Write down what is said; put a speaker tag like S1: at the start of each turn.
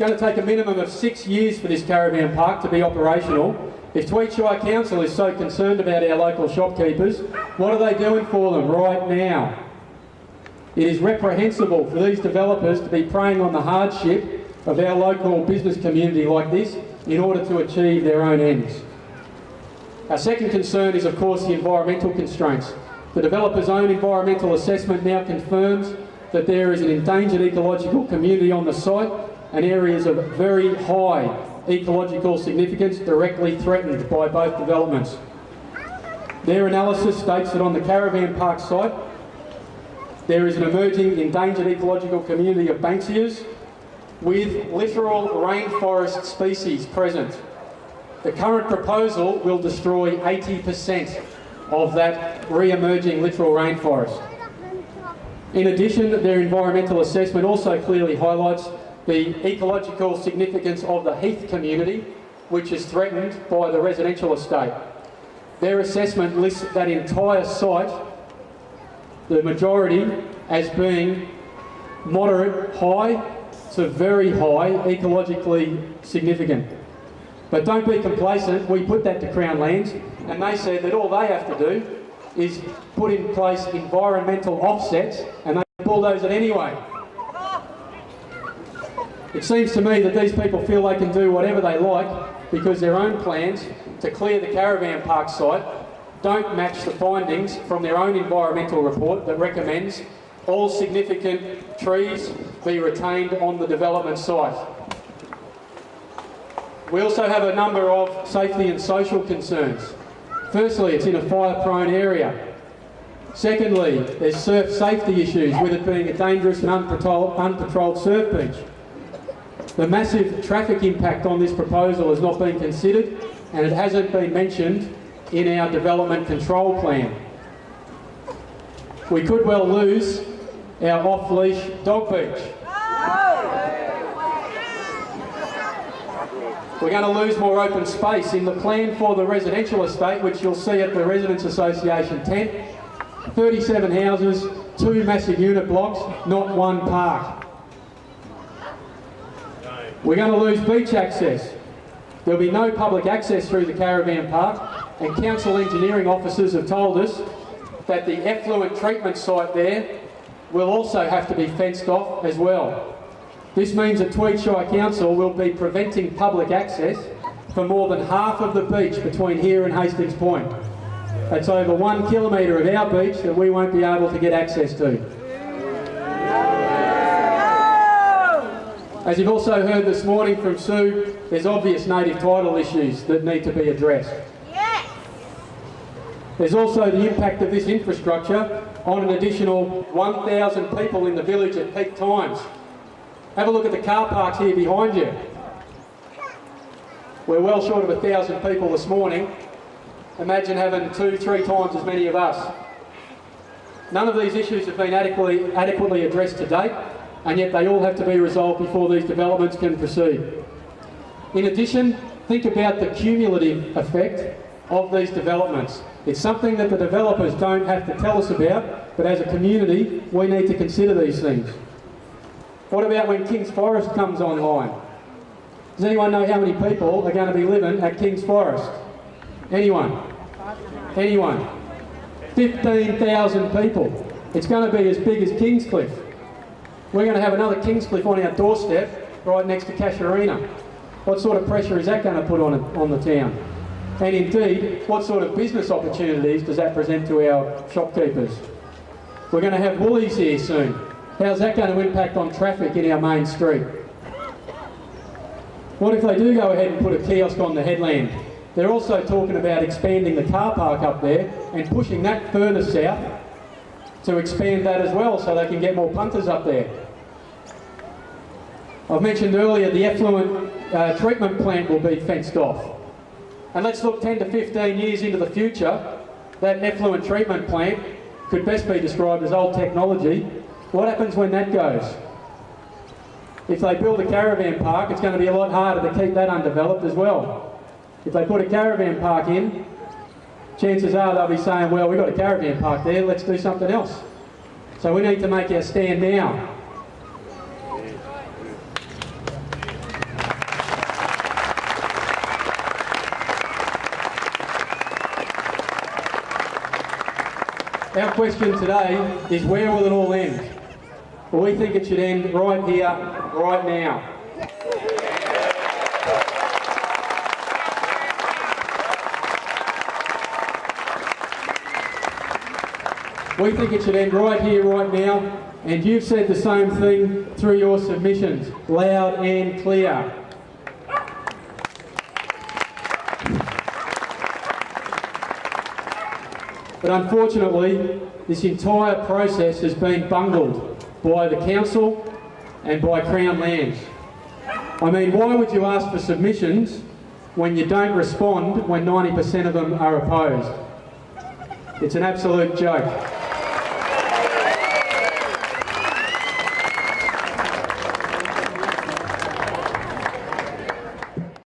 S1: going to take a minimum of 6 years for this caravan park to be operational. If Tweed Shire Council is so concerned about our local shopkeepers, what are they doing for them right now? It is reprehensible for these developers to be preying on the hardship of our local business community like this in order to achieve their own ends. Our second concern is, of course, the environmental constraints. The developer's own environmental assessment now confirms that there is an endangered ecological community on the site and areas of very high ecological significance directly threatened by both developments. Their analysis states that on the caravan park site there is an emerging endangered ecological community of Banksias with literal rainforest species present. The current proposal will destroy 80% of that re-emerging literal rainforest. In addition, their environmental assessment also clearly highlights the ecological significance of the heath community, which is threatened by the residential estate. Their assessment lists that entire site, the majority, as being moderate high to very high ecologically significant. But don't be complacent. We put that to Crown Lands and they said that all they have to do is put in place environmental offsets and they bulldoze it anyway. It seems to me that these people feel they can do whatever they like because their own plans to clear the caravan park site don't match the findings from their own environmental report that recommends all significant trees be retained on the development site. We also have a number of safety and social concerns. Firstly, it's in a fire-prone area. Secondly, there's surf safety issues with it being a dangerous and unpatrolled surf beach. The massive traffic impact on this proposal has not been considered and it hasn't been mentioned in our development control plan. We could well lose our off-leash dog beach. We're going to lose more open space. In the plan for the residential estate, which you'll see at the Residents Association tent, 37 houses, 2 massive unit blocks, not 1 park. We're going to lose beach access. There'll be no public access through the caravan park, and council engineering officers have told us that the effluent treatment site there will also have to be fenced off as well. This means that Tweed Shire Council will be preventing public access for more than half of the beach between here and Hastings Point. That's over 1 kilometre of our beach that we won't be able to get access to. As you've also heard this morning from Sue, there's obvious native title issues that need to be addressed. Yes. There's also the impact of this infrastructure on an additional 1,000 people in the village at peak times. Have a look at the car parks here behind you. We're well short of 1,000 people this morning. Imagine having 2-3 times as many of us. None of these issues have been adequately addressed to date, and yet they all have to be resolved before these developments can proceed. In addition, think about the cumulative effect of these developments. It's something that the developers don't have to tell us about, but as a community, we need to consider these things. What about when King's Forest comes online? Does anyone know how many people are going to be living at King's Forest? Anyone? Anyone? 15,000 people. It's going to be as big as Kingscliff. We're going to have another Kingscliff on our doorstep right next to Cabarita. What sort of pressure is that going to put on the town? And indeed, what sort of business opportunities does that present to our shopkeepers? We're going to have Woolies here soon. How's that going to impact on traffic in our main street? What if they do go ahead and put a kiosk on the headland? They're also talking about expanding the car park up there and pushing that further south to expand that as well so they can get more punters up there. I've mentioned earlier the effluent treatment plant will be fenced off. And let's look 10 to 15 years into the future. That effluent treatment plant could best be described as old technology. What happens when that goes? If they build a caravan park, it's going to be a lot harder to keep that undeveloped as well. If they put a caravan park in, chances are they'll be saying, well, we've got a caravan park there, let's do something else. So we need to make our stand now. Our question today is, where will it all end? Well, we think it should end right here, right now. We think it should end right here, right now, and you've said the same thing through your submissions, loud and clear. But unfortunately, this entire process has been bungled by the council and by Crown Lands. I mean, why would you ask for submissions when you don't respond when 90% of them are opposed? It's an absolute joke.